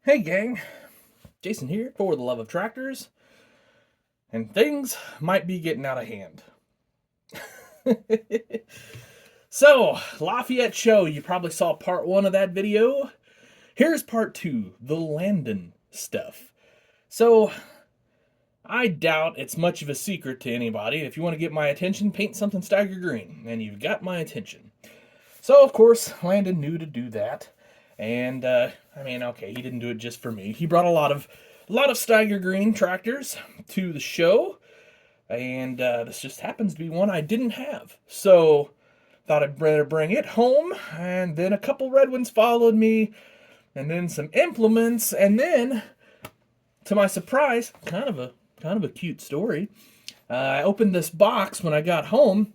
Hey gang, Jason here for the love of tractors, and things might be getting out of hand. So, Lafayette show, you probably saw part 1 of that video. Here's part 2, the Landon stuff. So, I doubt it's much of a secret to anybody. If you want to get my attention, paint something Steiger green, and you've got my attention. So, of course, Landon knew to do that. And, okay, he didn't do it just for me. He brought a lot of Steiger green tractors to the show. And this just happens to be one I didn't have. So, thought I'd better bring it home. And then a couple red ones followed me. And then some implements. And then, to my surprise, kind of a cute story. I opened this box when I got home.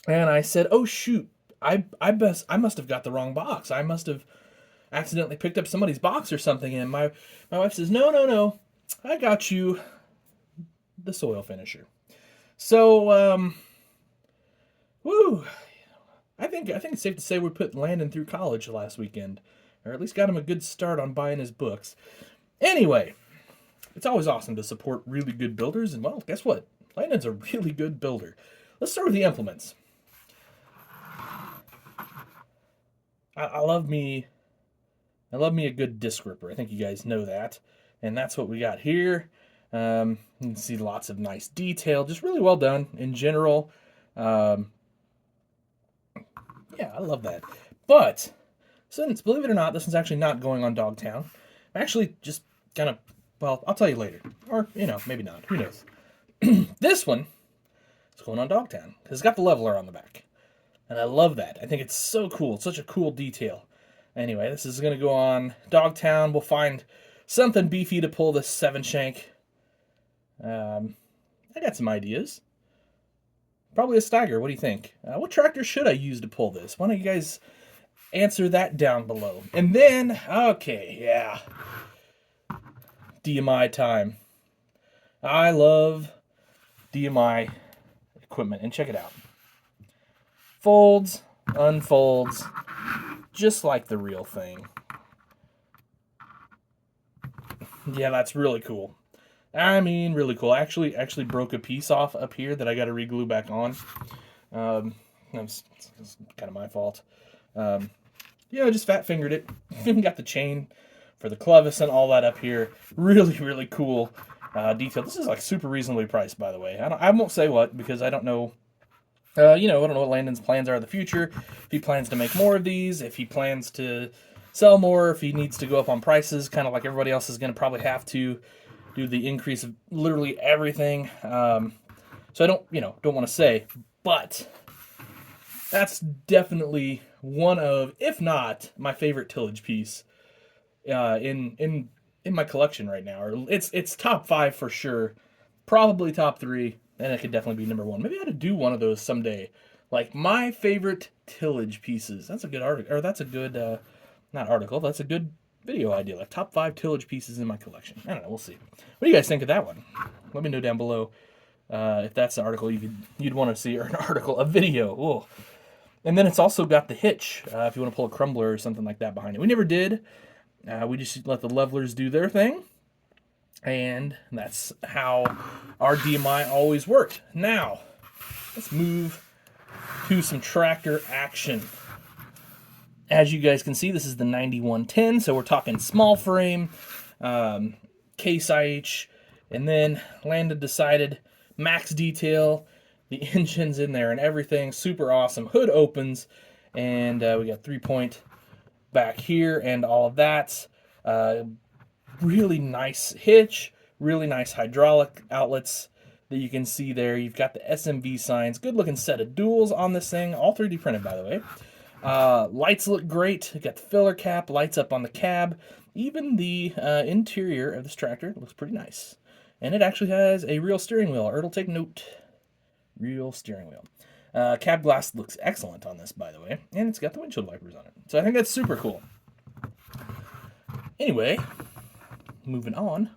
And I said, oh shoot, I must have got the wrong box. I must have accidentally picked up somebody's box or something. And my wife says, no, I got you the soil finisher. So, woo, I think it's safe to say we put Landon through college last weekend, or at least got him a good start on buying his books. Anyway, it's always awesome to support really good builders, and well, guess what? Landon's a really good builder. Let's start with the implements. I love me a good disc ripper. I think you guys know that. And that's what we got here. You can see lots of nice detail. Just really well done in general. Yeah, I love that. But, since, believe it or not, this one's actually not going on Dogtown. I'm actually just kind of, well, I'll tell you later. Or, maybe not. Who knows? This one is going on Dogtown. Because it's got the leveler on the back. And I love that. I think it's so cool. It's such a cool detail. Anyway, this is going to go on Dogtown. We'll find something beefy to pull this 7-shank. I got some ideas. Probably a Steiger. What do you think? What tractor should I use to pull this? Why don't you guys answer that down below? And then, okay, yeah. DMI time. I love DMI equipment. And check it out. Folds, unfolds, just like the real thing. Yeah, that's really cool. I mean, really cool. I actually broke a piece off up here that I got to re-glue back on. It's kind of my fault. Just fat-fingered it. Even got the chain for the clevis and all that up here. Really, really cool detail. This is like super reasonably priced, by the way. I won't say what, because I don't know. I don't know what Landon's plans are in the future. If he plans to make more of these, if he plans to sell more, if he needs to go up on prices, kind of like everybody else is going to probably have to do the increase of literally everything. So I don't want to say, but that's definitely one of, if not my favorite tillage piece in my collection right now. Or it's top 5 for sure, probably top 3. And it could definitely be number 1. Maybe I ought to do one of those someday. Like, my favorite tillage pieces. That's a good article. Or that's a good, not article. That's a good video idea. Like, top 5 tillage pieces in my collection. I don't know. We'll see. What do you guys think of that one? Let me know down below if that's the article you'd want to see. Or an article, a video. Whoa. And then it's also got the hitch. If you want to pull a crumbler or something like that behind it. We never did. We just let the levelers do their thing. And that's how our DMI always worked. Now, let's move to some tractor action. As you guys can see, this is the 9110, so we're talking small frame, Case IH, and then Landon decided max detail, the engine's in there and everything, super awesome. Hood opens, and we got 3-point back here and all of that. Really nice hitch, really nice hydraulic outlets that you can see there. You've got the SMV signs, good looking set of duals on this thing, all 3D printed by the way. Lights look great. You got the filler cap, lights up on the cab. Even the interior of this tractor looks pretty nice. And it actually has a real steering wheel, or it'll take note. Real steering wheel. Cab glass looks excellent on this, by the way. And it's got the windshield wipers on it. So I think that's super cool. Anyway, moving on.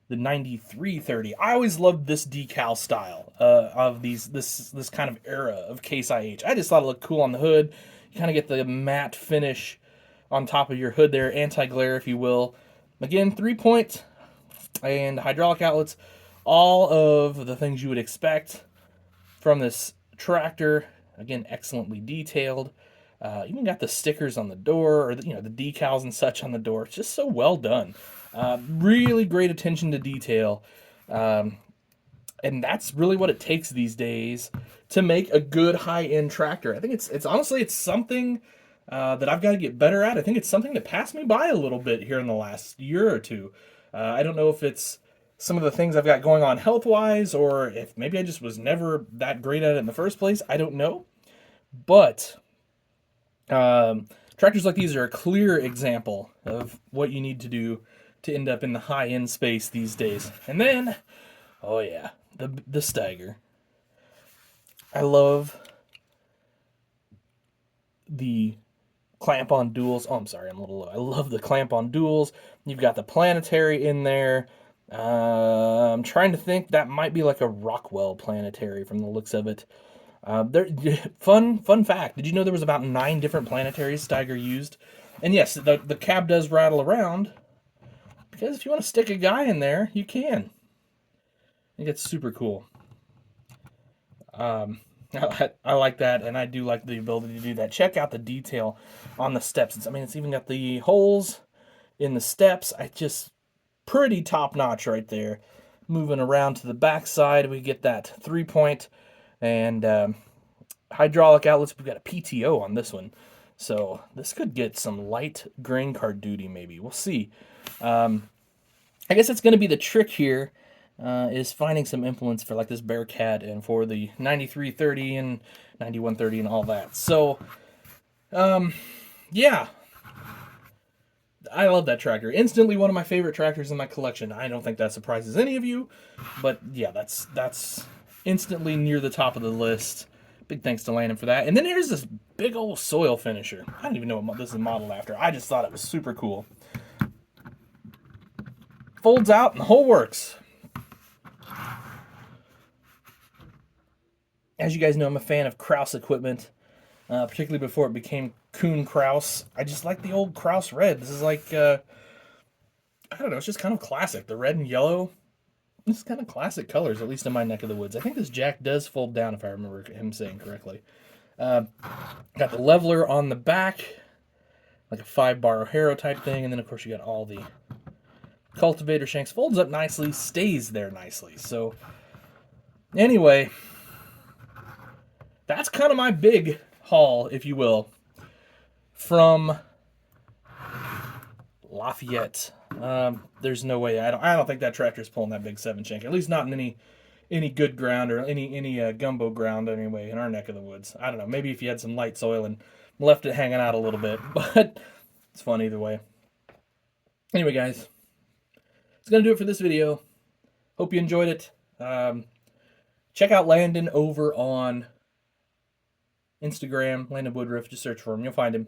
The 9330. I always loved this decal style of this kind of era of Case IH. I just thought it looked cool on the hood. You kind of get the matte finish on top of your hood there, anti-glare, if you will. Again, 3-point and hydraulic outlets, all of the things you would expect from this tractor. Again, excellently detailed. Even got the stickers on the door, or the decals and such on the door. It's just so well done. Really great attention to detail. And that's really what it takes these days to make a good high-end tractor. I think it's honestly something that I've got to get better at. I think it's something that passed me by a little bit here in the last year or two. I don't know if it's some of the things I've got going on health-wise, or if maybe I just was never that great at it in the first place. I don't know. But tractors like these are a clear example of what you need to do to end up in the high-end space these days. And then, oh yeah, the Steiger. I love the clamp-on duals. Oh, I'm sorry, I'm a little low. I love the clamp-on duals. You've got the planetary in there. I'm trying to think. That might be like a Rockwell planetary from the looks of it. Fun fact. Did you know there was about 9 different planetaries Steiger used? And yes, the cab does rattle around, because if you want to stick a guy in there, you can. I think it's super cool. I like that, and I do like the ability to do that. Check out the detail on the steps. It's even got the holes in the steps. Pretty top notch right there. Moving around to the back side, we get that 3-point and hydraulic outlets. We've got a PTO on this one, so this could get some light grain cart duty. Maybe we'll see. I guess that's going to be the trick here. Is finding some implements for like this Bearcat and for the 9330 and 9130 and all that. So, yeah. I love that tractor. Instantly one of my favorite tractors in my collection. I don't think that surprises any of you, but yeah, that's instantly near the top of the list. Big thanks to Landon for that. And then here's this big old soil finisher. I don't even know what this is modeled after. I just thought it was super cool. Folds out and the whole works. As you guys know, I'm a fan of Kraus equipment, particularly before it became Kuhn Kraus. I just like the old Kraus red. This is like, I don't know, it's just kind of classic. The red and yellow, this is kind of classic colors, at least in my neck of the woods. I think this jack does fold down, if I remember him saying correctly. Got the leveler on the back, like a 5-bar O'Hara type thing, and then of course you got all the cultivator shanks. Folds up nicely, stays there nicely. So, anyway, that's kind of my big haul, if you will, from Lafayette. There's no way. I don't think that tractor's pulling that big 7-shank. At least not in any good ground or any gumbo ground anyway in our neck of the woods. I don't know. Maybe if you had some light soil and left it hanging out a little bit, but it's fun either way. Anyway, guys, it's gonna do it for this video. Hope you enjoyed it. Check out Landon over on Instagram, Landon Woodruff. Just search for him. You'll find him.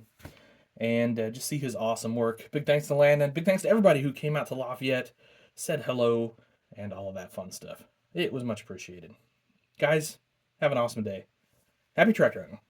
And just see his awesome work. Big thanks to Landon. Big thanks to everybody who came out to Lafayette, said hello, and all of that fun stuff. It was much appreciated. Guys, have an awesome day. Happy tractor hunting.